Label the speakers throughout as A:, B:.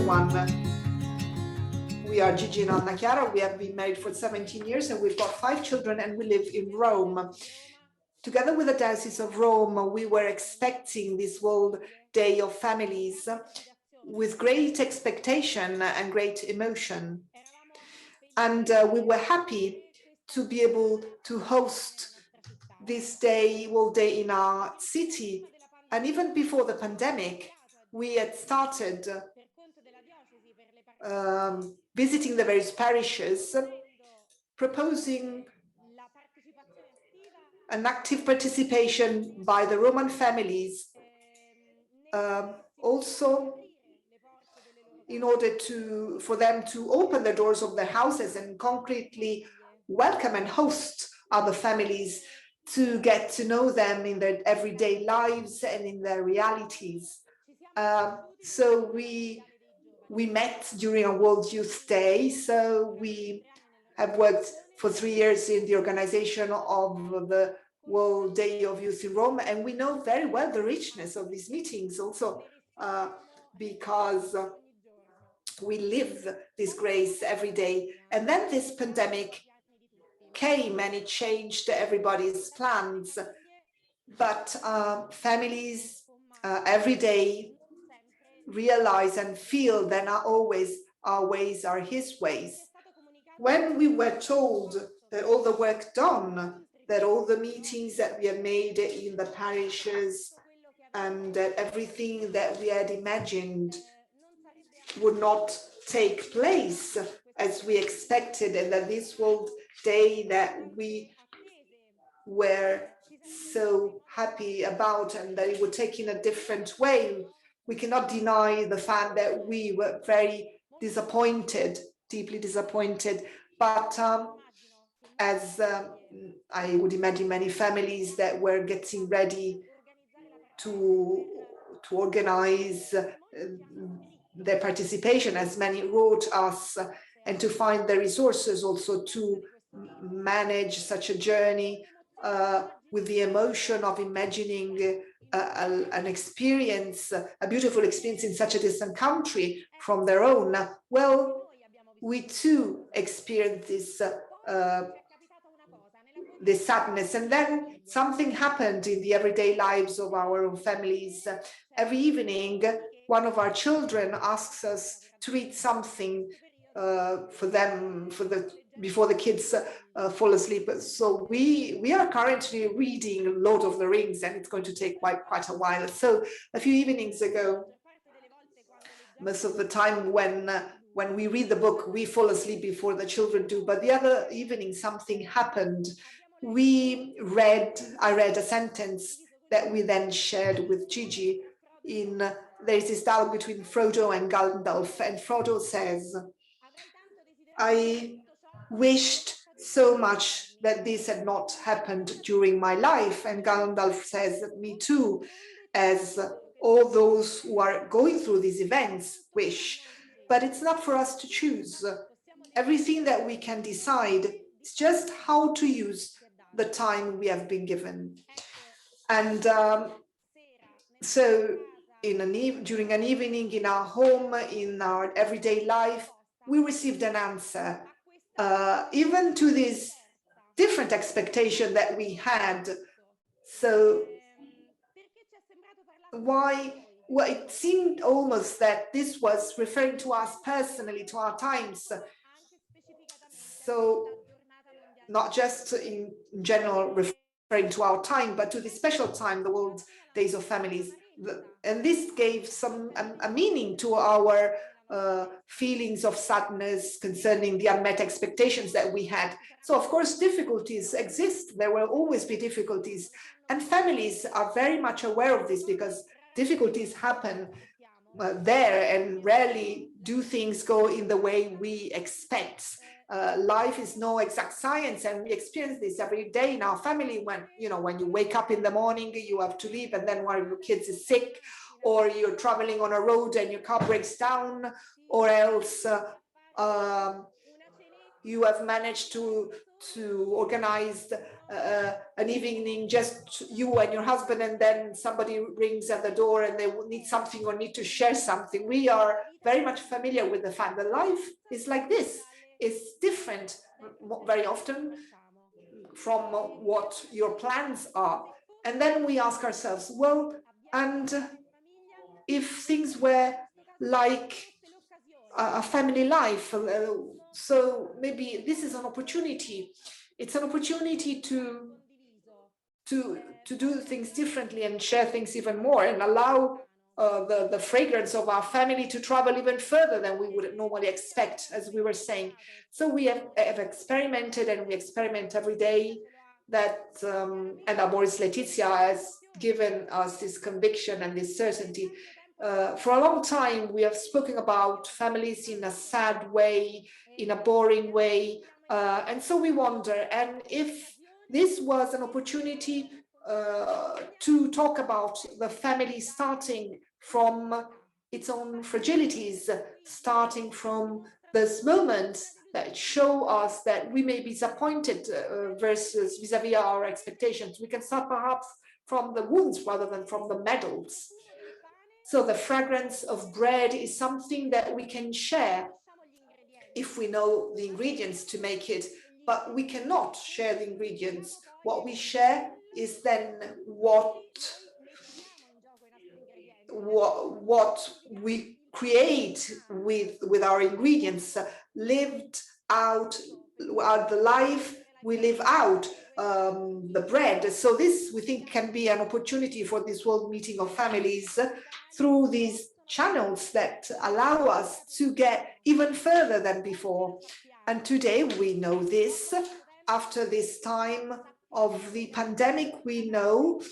A: everyone. We are Gigi and CHIARA. We have been married for 17 years and we've got 5 children and we live in Rome. Together with the Diocese of Rome, we were expecting this World Day of Families with great expectation and great emotion. And we were happy to be able to host this day, World Day, in our city. And even before the pandemic, we had started visiting the various parishes, proposing an active participation by the Roman families, also in order for them to open the doors of their houses and concretely welcome and host other families, to get to know them in their everyday lives and in their realities. So we met during a World Youth Day. So we have worked for 3 years in the organization of the World Day of Youth in Rome, and we know very well the richness of these meetings also, because we live this grace every day. And then this pandemic came and it changed everybody's plans, but families every day realize and feel that not always our ways are his ways. When we were told that all the work done, that all the meetings that we have made in the parishes and that everything that we had imagined would not take place as we expected, and that this World Day that we were so happy about and that it would take in a different way, we cannot deny the fact that we were very disappointed, deeply disappointed. But as I would imagine many families that were getting ready to organize their participation, as many wrote us, and to find the resources also to manage such a journey with the emotion of imagining an experience, a beautiful experience in such a distant country from their own. Well, we too experienced this sadness, and then something happened in the everyday lives of our own families. Every evening, one of our children asks us to read something for them, before the kids fall asleep. So we are currently reading Lord of the Rings, and it's going to take quite a while. So a few evenings ago, most of the time when we read the book, we fall asleep before the children do. But the other evening, something happened. I read a sentence that we then shared with Gigi. There's this dialogue between Frodo and Gandalf, and Frodo says, "I wished so much that this had not happened during my life." And Gandalf says, "Me too, as all those who are going through these events wish." But it's not for us to choose. Everything that we can decide is just how to use the time we have been given. And so during an evening in our home, in our everyday life, we received an answer, even to this different expectation that we had. So why? Well, it seemed almost that this was referring to us personally, to our times. So not just in general referring to our time, but to the special time, the World Days of Families. And this gave a meaning to our feelings of sadness concerning the unmet expectations that we had. So of course, difficulties exist. There will always be difficulties. And families are very much aware of this, because difficulties happen there, and rarely do things go in the way we expect. Life is no exact science, and we experience this every day in our family. When you wake up in the morning, you have to leave, and then one of your kids is sick, or you're traveling on a road and your car breaks down, or else you have managed to organize an evening just you and your husband, and then somebody rings at the door and they need something or need to share something. We are very much familiar with the fact that life is like this. It's different very often from what your plans are. And then we ask ourselves, well, and if things were like a family life, so maybe this is an opportunity. It's an opportunity to do things differently and share things even more, and allow the fragrance of our family to travel even further than we would normally expect, as we were saying. So we have experimented, and we experiment every day that, and Amoris Laetitia has given us this conviction and this certainty. For a long time, we have spoken about families in a sad way, in a boring way, and so we wonder, and if this was an opportunity to talk about the family starting from its own fragilities, starting from those moments that show us that we may be disappointed versus vis-a-vis our expectations. We can start perhaps from the wounds rather than from the medals. So the fragrance of bread is something that we can share if we know the ingredients to make it, but we cannot share the ingredients. What we share is then what we create with our ingredients, lived out the life we live out, the bread. So this, we think, can be an opportunity for this World Meeting of Families through these channels that allow us to get even further than before. And today we know this, after this time of the pandemic, we know,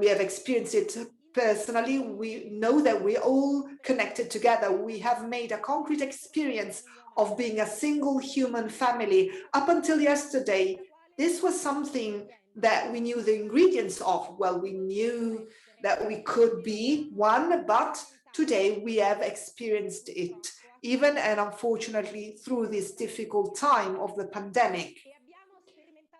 A: we have experienced it personally, we know that we're all connected together. We have made a concrete experience of being a single human family. Up until yesterday, this was something that we knew the ingredients of. Well, we knew that we could be one, but today we have experienced it, even and unfortunately through this difficult time of the pandemic.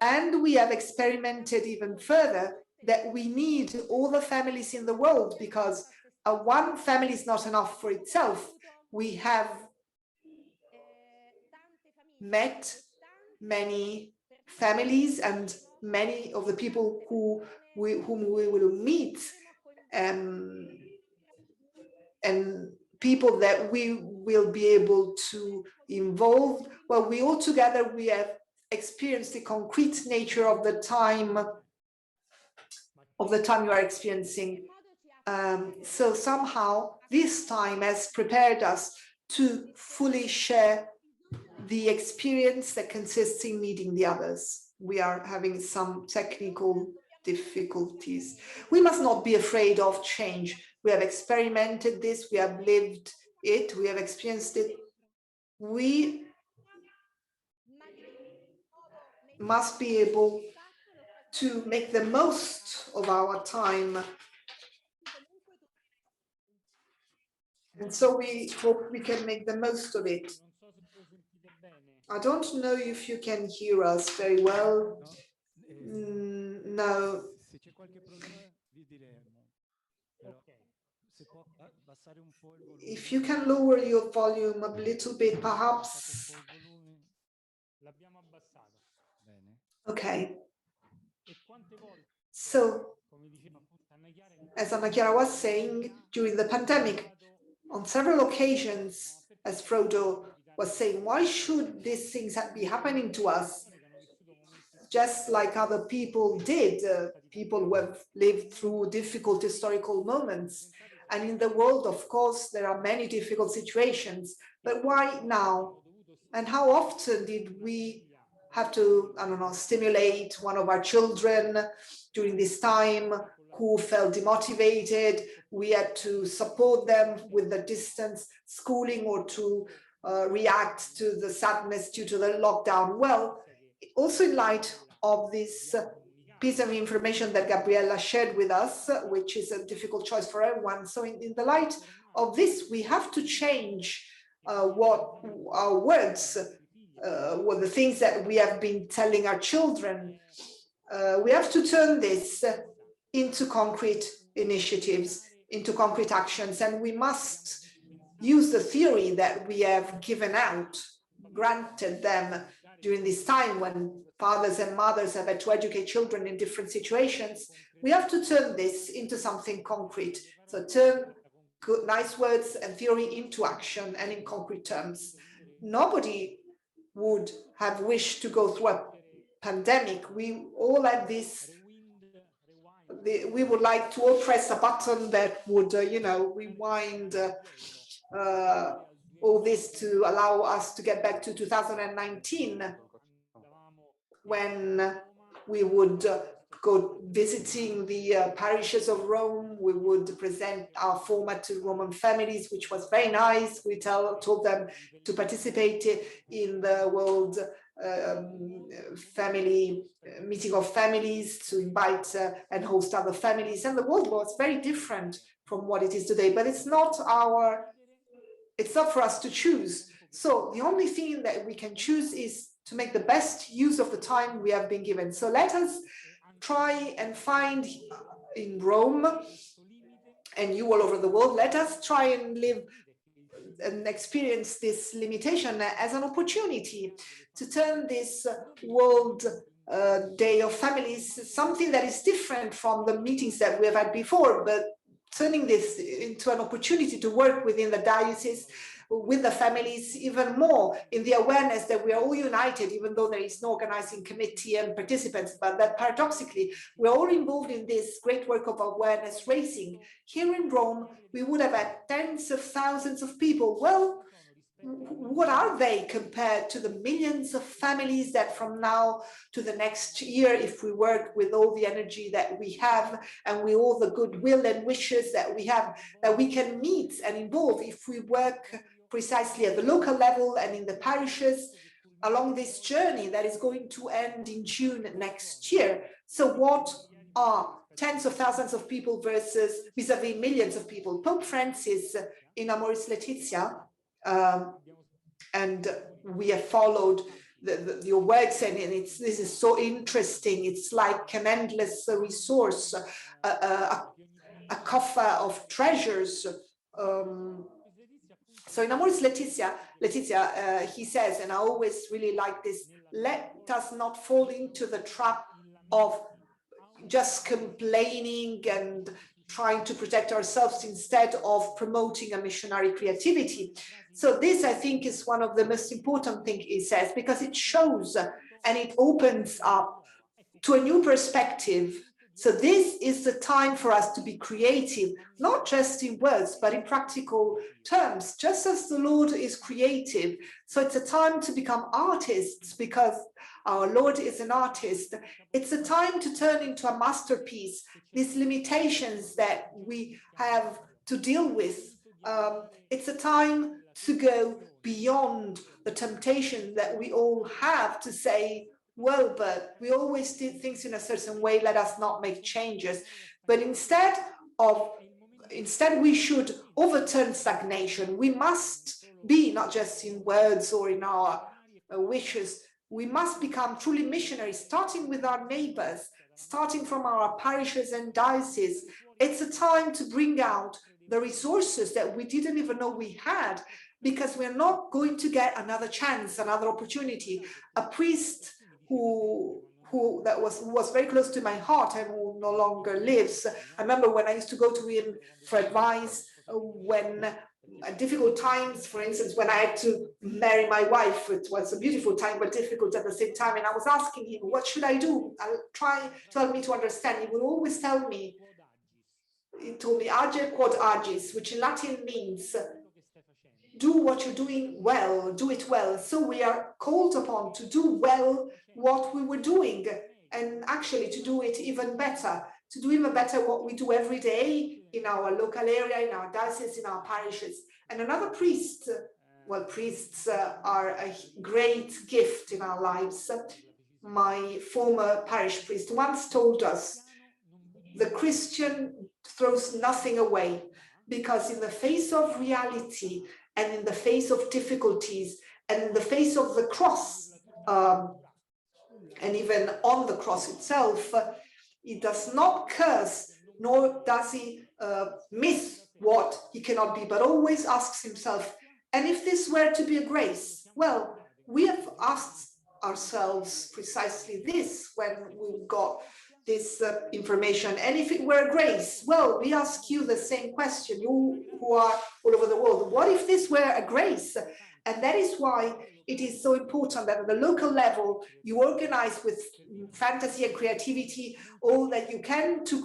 A: And we have experimented even further that we need all the families in the world, because one family is not enough for itself. We have met many families, and many of the people whom we will meet, and people that we will be able to involve. Well, we all together, we have experienced the concrete nature of the time you are experiencing. So somehow this time has prepared us to fully share the experience that consists in meeting the others. We are having some technical difficulties. We must not be afraid of change. We have experimented this, we have lived it, we have experienced it. We must be able to make the most of our time. And so we hope we can make the most of it. I don't know if you can hear us very well. No. If you can lower your volume a little bit, perhaps. Okay. So, as Anna Chiara was saying, during the pandemic, on several occasions, as Frodo was saying, why should these things be happening to us? Just like other people did, people who have lived through difficult historical moments. And in the world, of course, there are many difficult situations, but why now? And how often did we have to, I don't know, stimulate one of our children during this time who felt demotivated? We had to support them with the distance schooling, or to react to the sadness due to the lockdown. Well, also in light of this piece of information that Gabriella shared with us, which is a difficult choice for everyone. So in the light of this, we have to change what our words well, the things that we have been telling our children. We have to turn this into concrete initiatives, into concrete actions, and we must use the theory that we have given out, granted them during this time when fathers and mothers have had to educate children in different situations. We have to turn this into something concrete. So turn good, nice words and theory into action and in concrete terms. Nobody would have wished to go through a pandemic. We all had this, we would like to all press a button that would, rewind all this to allow us to get back to 2019, when we would go visiting the parishes of Rome. We would present our format to Roman families, which was very nice. We told them to participate in the World Family Meeting of Families, to invite and host other families. And the world was very different from what it is today, but it's not for us to choose. So the only thing that we can choose is to make the best use of the time we have been given. So let us try and find in Rome, and you all over the world, let us try and live and experience this limitation as an opportunity to turn this World Day of Families, something that is different from the meetings that we have had before, but turning this into an opportunity to work within the diocese, with the families, even more in the awareness that we are all united, even though there is no organizing committee and participants, but that paradoxically, we're all involved in this great work of awareness raising. Here in Rome, we would have had tens of thousands of people. Well, what are they compared to the millions of families that from now to the next year, if we work with all the energy that we have and with all the goodwill and wishes that we have, that we can meet and involve if we work precisely at the local level and in the parishes along this journey that is going to end in June next year. So what are tens of thousands of people versus vis-a-vis millions of people? Pope Francis in Amoris Laetitia, and we have followed your works, and this is so interesting. It's like an endless resource, a coffer of treasures. So in Amoris Laetitia, he says, and I always really like this, let us not fall into the trap of just complaining and trying to protect ourselves instead of promoting a missionary creativity. So this, I think, is one of the most important things he says, because it shows and it opens up to a new perspective. So this is the time for us to be creative, not just in words, but in practical terms, just as the Lord is creative. So it's a time to become artists, because our Lord is an artist. It's a time to turn into a masterpiece, these limitations that we have to deal with. It's a time to go beyond the temptation that we all have to say, well, but we always did things in a certain way, let us not make changes. But instead we should overturn stagnation. We must be, not just in words or in our wishes, we must become truly missionaries, starting with our neighbors, starting from our parishes and dioceses. It's a time to bring out the resources that we didn't even know we had, because we're not going to get another chance, another opportunity. A priest who was very close to my heart and who no longer lives. I remember when I used to go to him for advice when at difficult times, for instance, when I had to marry my wife. It was a beautiful time, but difficult at the same time. And I was asking him, what should I do? I'll try to help me to understand. He would always tell me, he told me, age quod agis, which in Latin means do what you're doing well, do it well. So we are called upon to do well what we were doing, and actually to do it even better, what we do every day in our local area, in our diocese, in our parishes. And another priest, well, priests are a great gift in our lives. My former parish priest once told us, the Christian throws nothing away, because in the face of reality and in the face of difficulties and in the face of the cross, and even on the cross itself, he does not curse, nor does he miss what he cannot be, but always asks himself, and if this were to be a grace? Well, we have asked ourselves precisely this when we got this information. And if it were a grace? Well, we ask you the same question, you who are all over the world. What if this were a grace? And that is why it is so important that at the local level, you organize with fantasy and creativity all that you can to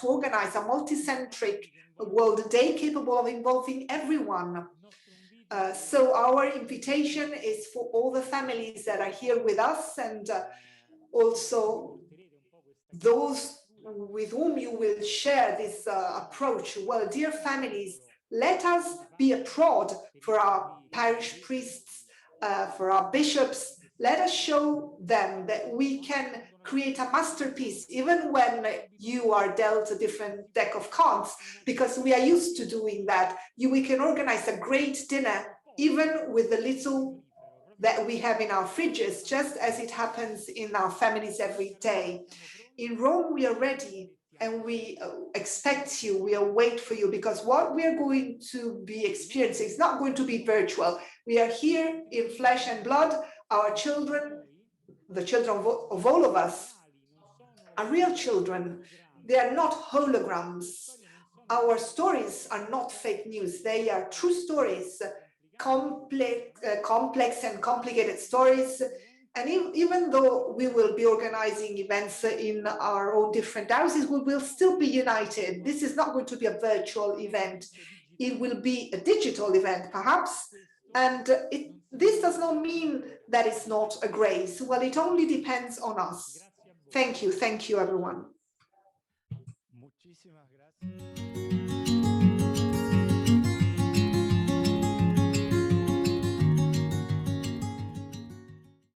A: organize a multicentric World Day capable of involving everyone. So our invitation is for all the families that are here with us, and also those with whom you will share this approach. Well, dear families, let us be a prod for our parish priests, for our bishops. Let us show them that we can create a masterpiece even when you are dealt a different deck of cards, because we are used to doing that. We can organize a great dinner even with the little that we have in our fridges, just as it happens in our families every day. In Rome, we are ready, and we expect you, we await for you, because what we are going to be experiencing is not going to be virtual. We are here in flesh and blood. Our children, the children of all of us, are real children. They are not holograms. Our stories are not fake news. They are true stories, complex and complicated stories. And even though we will be organizing events in our own different houses, we will still be united. This is not going to be a virtual event. It will be a digital event, perhaps. And this does not mean that it's not a grace. Well, it only depends on us. Thank you, everyone.